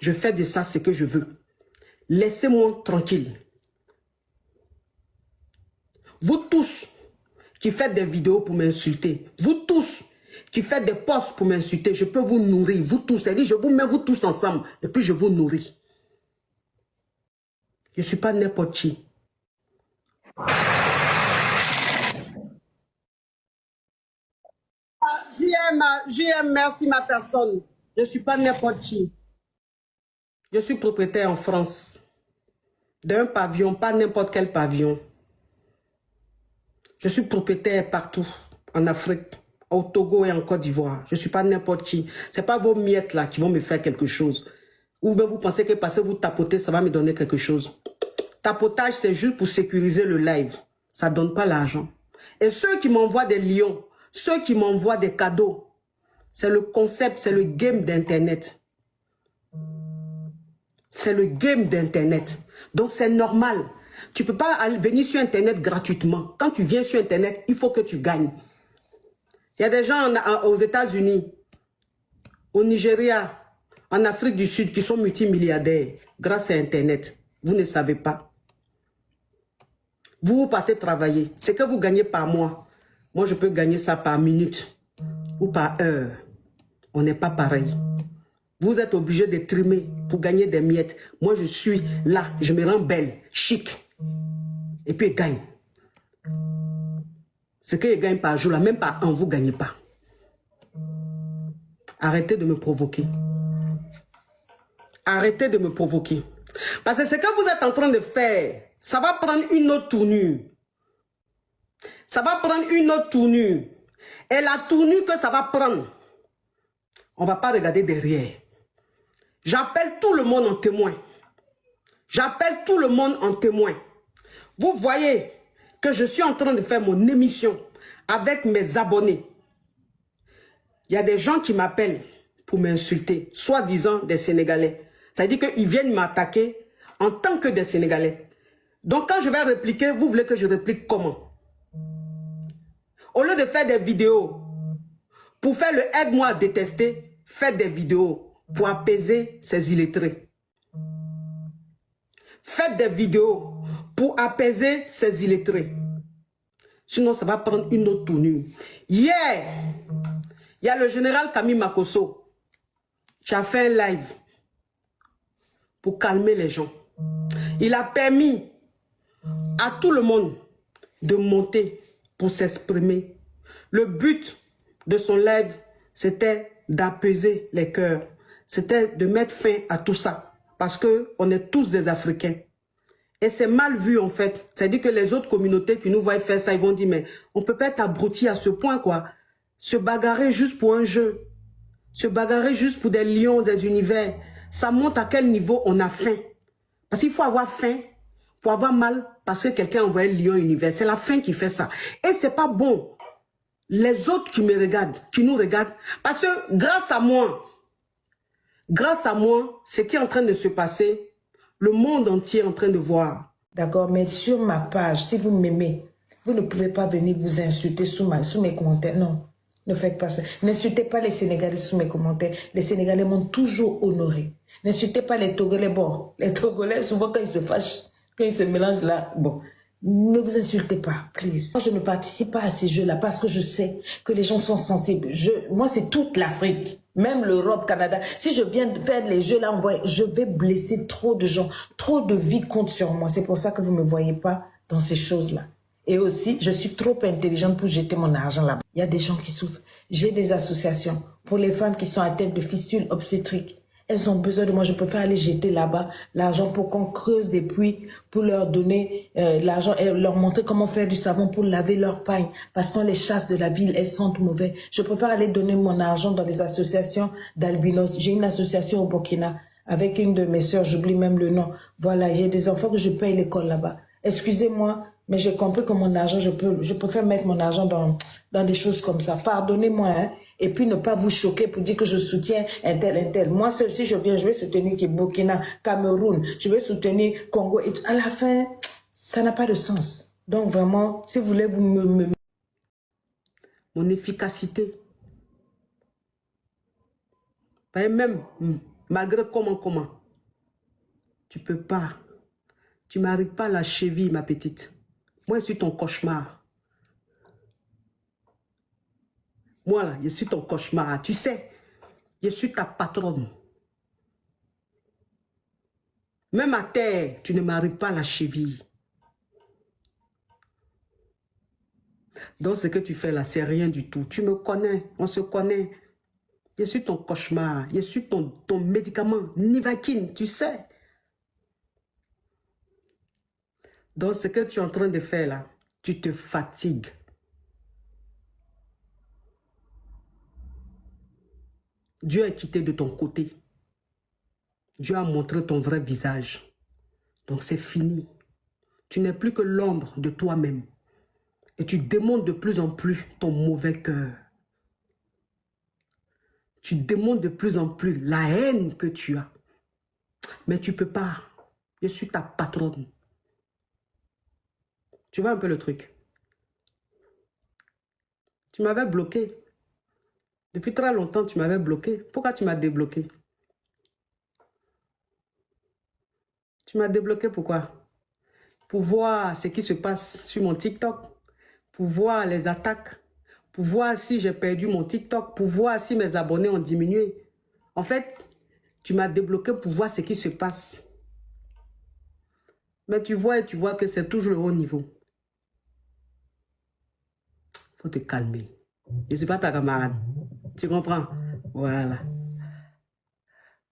Je fais de ça ce que je veux. Laissez-moi tranquille. Vous tous qui faites des vidéos pour m'insulter, vous tous qui faites des posts pour m'insulter, je peux vous nourrir, vous tous. C'est-à-dire, je vous mets vous tous ensemble et puis je vous nourris. Je ne suis pas n'importe qui. JM, merci ma personne. Je ne suis pas n'importe qui. Je suis propriétaire en France d'un pavillon, pas n'importe quel pavillon. Je suis propriétaire partout, en Afrique, au Togo et en Côte d'Ivoire. Je ne suis pas n'importe qui. Ce n'est pas vos miettes là qui vont me faire quelque chose. Ou bien vous pensez que parce que vous tapotez, ça va me donner quelque chose. Tapotage, c'est juste pour sécuriser le live. Ça ne donne pas l'argent. Et ceux qui m'envoient des lions, ceux qui m'envoient des cadeaux, c'est le concept, c'est le game d'Internet. C'est le game d'Internet. Donc c'est normal. Tu ne peux pas venir sur Internet gratuitement. Quand tu viens sur Internet, il faut que tu gagnes. Il y a des gens aux États-Unis, au Nigeria, en Afrique du Sud qui sont multimilliardaires grâce à Internet. Vous ne savez pas. Vous partez travailler. Ce que vous gagnez par mois, moi je peux gagner ça par minute ou par heure. On n'est pas pareil. Vous êtes obligé de trimer pour gagner des miettes. Moi je suis là, je me rends belle, chic. Et puis, il gagne. Ce qu'il gagne par jour, là, même par an, vous ne gagnez pas. Arrêtez de me provoquer. Arrêtez de me provoquer. Parce que ce que vous êtes en train de faire, ça va prendre une autre tournure. Ça va prendre une autre tournure. Et la tournure que ça va prendre, on ne va pas regarder derrière. J'appelle tout le monde en témoin. J'appelle tout le monde en témoin. Vous voyez que je suis en train de faire mon émission avec mes abonnés. Il y a des gens qui m'appellent pour m'insulter, soi-disant des Sénégalais. Ça veut dire qu'ils viennent m'attaquer en tant que des Sénégalais. Donc quand je vais répliquer, vous voulez que je réplique comment? Au lieu de faire des vidéos pour faire le aide-moi à détester, faites des vidéos pour apaiser ces illettrés. Faites des vidéos pour apaiser ces illettrés. Sinon, ça va prendre une autre tournure. Hier, il y a le général Camille Makosso qui a fait un live pour calmer les gens. Il a permis à tout le monde de monter pour s'exprimer. Le but de son live, c'était d'apaiser les cœurs. C'était de mettre fin à tout ça. Parce qu'on est tous des Africains. Et c'est mal vu en fait. C'est-à-dire que les autres communautés qui nous voient faire ça, ils vont dire, mais on ne peut pas être abruti à ce point quoi. Se bagarrer juste pour un jeu. Se bagarrer juste pour des lions, des univers. Ça montre à quel niveau on a faim. Parce qu'il faut avoir faim pour avoir mal parce que quelqu'un a envoyé le lion univers. C'est la faim qui fait ça. Et c'est pas bon. Les autres qui me regardent, qui nous regardent, parce que grâce à moi, ce qui est en train de se passer, le monde entier est en train de voir. D'accord, mais sur ma page, si vous m'aimez, vous ne pouvez pas venir vous insulter sous mes commentaires. Non, ne faites pas ça. N'insultez pas les Sénégalais sous mes commentaires. Les Sénégalais m'ont toujours honoré. N'insultez pas les Togolais. Bon, les Togolais, souvent quand ils se fâchent, quand ils se mélangent là, bon, ne vous insultez pas, please. Moi, je ne participe pas à ces jeux-là parce que je sais que les gens sont sensibles. Moi, c'est toute l'Afrique, même l'Europe, Canada. Si je viens de faire les jeux-là, je vais blesser trop de gens. Trop de vies comptent sur moi. C'est pour ça que vous ne me voyez pas dans ces choses-là. Et aussi, je suis trop intelligente pour jeter mon argent là-bas. Il y a des gens qui souffrent. J'ai des associations pour les femmes qui sont atteintes de fistules obstétriques. Elles ont besoin de moi, je préfère aller jeter là-bas l'argent pour qu'on creuse des puits, pour leur donner l'argent et leur montrer comment faire du savon pour laver leur paille. Parce qu'on les chasse de la ville, elles sentent mauvais. Je préfère aller donner mon argent dans les associations d'albinos. J'ai une association au Burkina avec une de mes sœurs, j'oublie même le nom. Voilà, j'ai des enfants que je paye l'école là-bas. Excusez-moi, mais j'ai compris que mon argent, je préfère mettre mon argent dans des choses comme ça. Pardonnez-moi, hein. Et puis ne pas vous choquer pour dire que je soutiens un tel. Moi, seul, si je viens, je vais soutenir Burkina, Cameroun, je vais soutenir Congo. Et à la fin, ça n'a pas de sens. Donc vraiment, si vous voulez, vous Mon efficacité. Même Malgré comment. Tu peux pas. Tu m'arrives pas à la cheville, ma petite. Moi, je suis ton cauchemar. Moi, là, je suis ton cauchemar. Tu sais, je suis ta patronne. Même à terre, tu ne m'arrives pas à la cheville. Donc, ce que tu fais là, c'est rien du tout. Tu me connais, on se connaît. Je suis ton cauchemar. Je suis ton médicament, Nivaquine, tu sais. Donc, ce que tu es en train de faire là, tu te fatigues. Dieu est quitté de ton côté. Dieu a montré ton vrai visage. Donc, c'est fini. Tu n'es plus que l'ombre de toi-même. Et tu démontres de plus en plus ton mauvais cœur. Tu démontres de plus en plus la haine que tu as. Mais tu ne peux pas. Je suis ta patronne. Tu vois un peu le truc? Tu m'avais bloqué. Depuis très longtemps, tu m'avais bloqué. Pourquoi tu m'as débloqué? Tu m'as débloqué pourquoi? Pour voir ce qui se passe sur mon TikTok. Pour voir les attaques. Pour voir si j'ai perdu mon TikTok. Pour voir si mes abonnés ont diminué. En fait, tu m'as débloqué pour voir ce qui se passe. Mais tu vois que c'est toujours le haut niveau. Faut te calmer. Je ne suis pas ta camarade. Tu comprends? Voilà.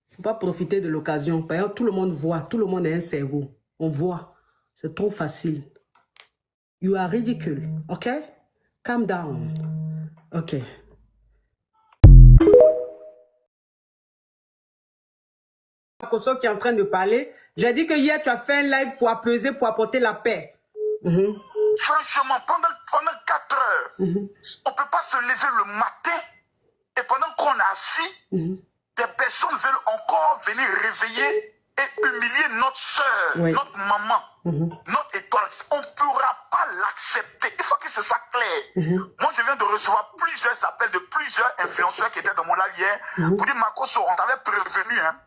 Faut pas profiter de l'occasion. Par exemple, tout le monde voit. Tout le monde a un cerveau. On voit. C'est trop facile. You are ridicule. OK? Calm down. OK. Koso qui est en train de parler. J'ai dit que hier, tu as fait un live pour apaiser, pour apporter la paix. Franchement, pendant 4 heures, on ne peut pas se lever le matin et pendant qu'on est assis, des personnes veulent encore venir réveiller et humilier notre soeur, notre maman, notre étoile. On ne pourra pas l'accepter. Il faut que ce soit clair. Moi, je viens de recevoir plusieurs appels de plusieurs influenceurs qui étaient dans mon live hier pour dire, Makoso, on t'avait prévenu, hein?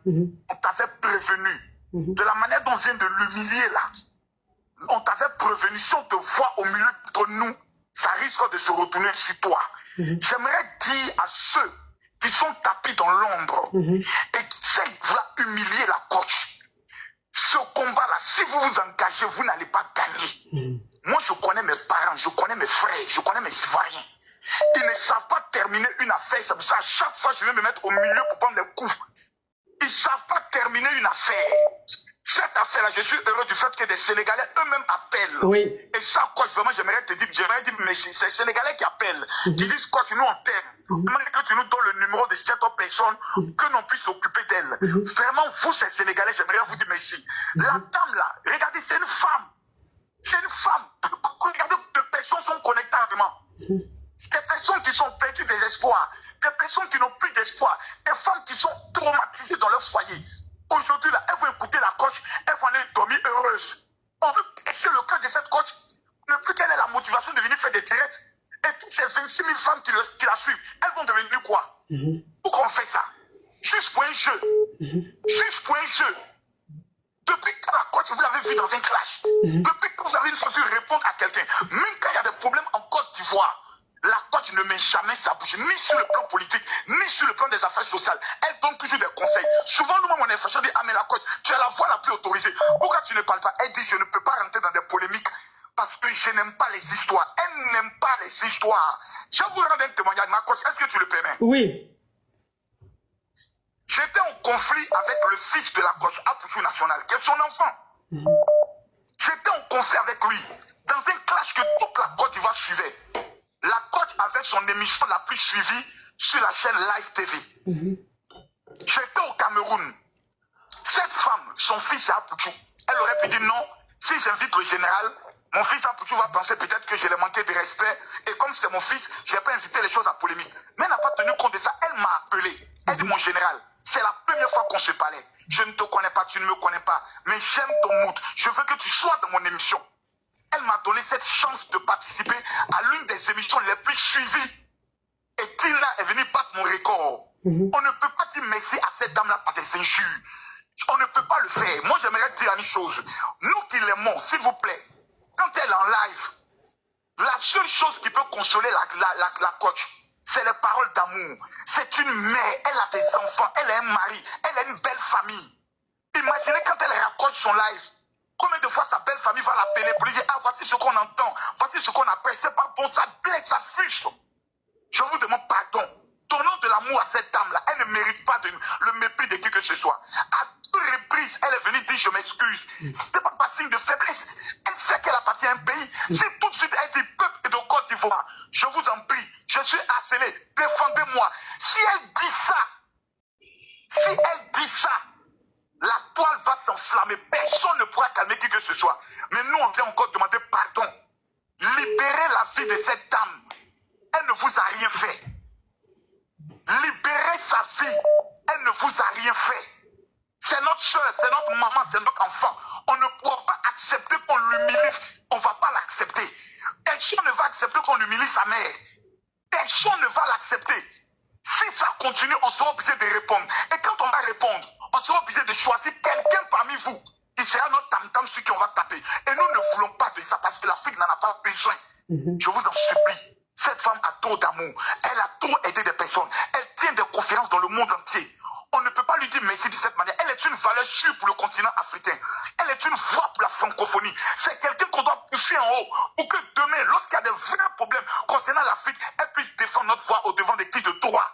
On t'avait prévenu. De la manière dont on vient de l'humilier là. On t'avait prévenu, si on te voit au milieu de nous, ça risque de se retourner sur toi. J'aimerais dire à ceux qui sont tapés dans l'ombre et qui essaient de humilier la coach, ce combat-là, si vous vous engagez, vous n'allez pas gagner. Moi, je connais mes parents, je connais mes frères, je connais mes Ivoiriens. Ils ne savent pas terminer une affaire, c'est pour ça à chaque fois, je vais me mettre au milieu pour prendre les coups. Ils ne savent pas terminer une affaire. Cette affaire-là, je suis heureux du fait que des Sénégalais eux-mêmes appellent. Oui. Et ça, coach, vraiment, j'aimerais dire, mais c'est les Sénégalais qui appellent, qui disent, coach, nous, on t'aime. J'aimerais que tu nous donnes le numéro de cette personne, que l'on puisse s'occuper d'elle. Vraiment, vous, ces Sénégalais, j'aimerais vous dire merci. La dame, là, regardez, c'est une femme. C'est une femme. Regardez, des personnes sont connectées à moi. Des personnes qui sont perdues des espoirs. Des personnes qui n'ont plus d'espoir. Des femmes qui sont traumatisées dans leur foyer. Aujourd'hui, là, elles vont écouter la coach, elles vont aller dormir heureuses. On veut casser le cœur de cette coach. Ne plus qu'elle ait la motivation de venir faire des directs. Et toutes ces 26 000 femmes qui la suivent, elles vont devenir quoi? Pourquoi on fait ça? Juste pour un jeu. Juste pour un jeu. Depuis que la coach, vous l'avez vu dans un clash. Depuis que vous avez une façon de répondre à quelqu'un, même quand il y a des problèmes en Côte d'Ivoire, la coach ne met jamais sa bouche, ni sur le plan politique, ni sur le plan des affaires sociales. Elle donne toujours des conseils. Souvent, nous-mêmes, on est fâchés, on dit, ah, mais la coach, tu as la voix la plus autorisée. Pourquoi tu ne parles pas? Elle dit, je ne peux pas rentrer dans des polémiques parce que je n'aime pas les histoires. Elle n'aime pas les histoires. Je vous rends un témoignage, ma coach, est-ce que tu le permets? Oui. J'étais en conflit avec le fils de la coach, Apouchou National, qui est son enfant. J'étais en conflit avec lui, dans un clash que toute la Côte d'Ivoire suivait. La coach avait son émission la plus suivie sur la chaîne Live TV. J'étais au Cameroun. Cette femme, son fils est Apouchou. Elle aurait pu dire non, si j'invite le général, mon fils Apouchou va penser peut-être que je l'ai manqué de respect. Et comme c'est mon fils, je n'ai pas invité les choses à polémique. Mais elle n'a pas tenu compte de ça. Elle m'a appelé. Elle dit, mon général, c'est la première fois qu'on se parlait. Je ne te connais pas, tu ne me connais pas. Mais j'aime ton mood. Je veux que tu sois dans mon émission. Elle m'a donné cette chance de participer à l'une des émissions les plus suivies. Et Tina est venue battre mon record. On ne peut pas dire merci à cette dame-là par des injures. On ne peut pas le faire. Moi, j'aimerais dire une chose. Nous qui l'aimons, s'il vous plaît, quand elle est en live, la seule chose qui peut consoler la coach, c'est les paroles d'amour. C'est une mère, elle a des enfants, elle a un mari, elle a une belle famille. Imaginez quand elle raconte son live, combien de fois sa belle famille va l'appeler pour lui dire, ah, voici ce qu'on entend, voici ce qu'on appelle, c'est pas bon, ça blesse, ça fiche. Je vous demande pardon. Donnons de l'amour à cette dame-là. Elle ne mérite pas le mépris de qui que ce soit. À 2 reprises, elle est venue dire je m'excuse. Ce n'est pas signe de faiblesse. Elle sait qu'elle appartient à un pays. Si tout de suite elle dit peuple et de Côte d'Ivoire, je vous en prie, je suis harcelé, défendez-moi. Si elle dit ça, la toile va s'enflammer. Personne ne pourra calmer qui que ce soit. Mais nous, on vient encore demander pardon. Libérez la vie de cette dame. Elle ne vous a rien fait. Libérez sa vie. Elle ne vous a rien fait. C'est notre soeur, c'est notre maman, c'est notre enfant. On ne pourra pas accepter qu'on l'humilie. On ne va pas l'accepter. Personne ne va accepter qu'on humilie sa mère. Personne ne va l'accepter. Si ça continue, on sera obligé de répondre. Et quand on va répondre, on sera obligé de choisir quelqu'un parmi vous. Il sera notre tam-tam sur qui on va taper. Et nous ne voulons pas de ça parce que l'Afrique n'en a pas besoin. Je vous en supplie. Cette femme a trop d'amour. Elle a trop aidé des personnes. Elle tient des conférences dans le monde entier. On ne peut pas lui dire merci de cette manière. Elle est une valeur sûre pour le continent africain. Elle est une voix pour la francophonie. C'est quelqu'un qu'on doit pousser en haut pour que demain, lorsqu'il y a des vrais problèmes concernant l'Afrique, elle puisse défendre notre voix au devant des qui de droit.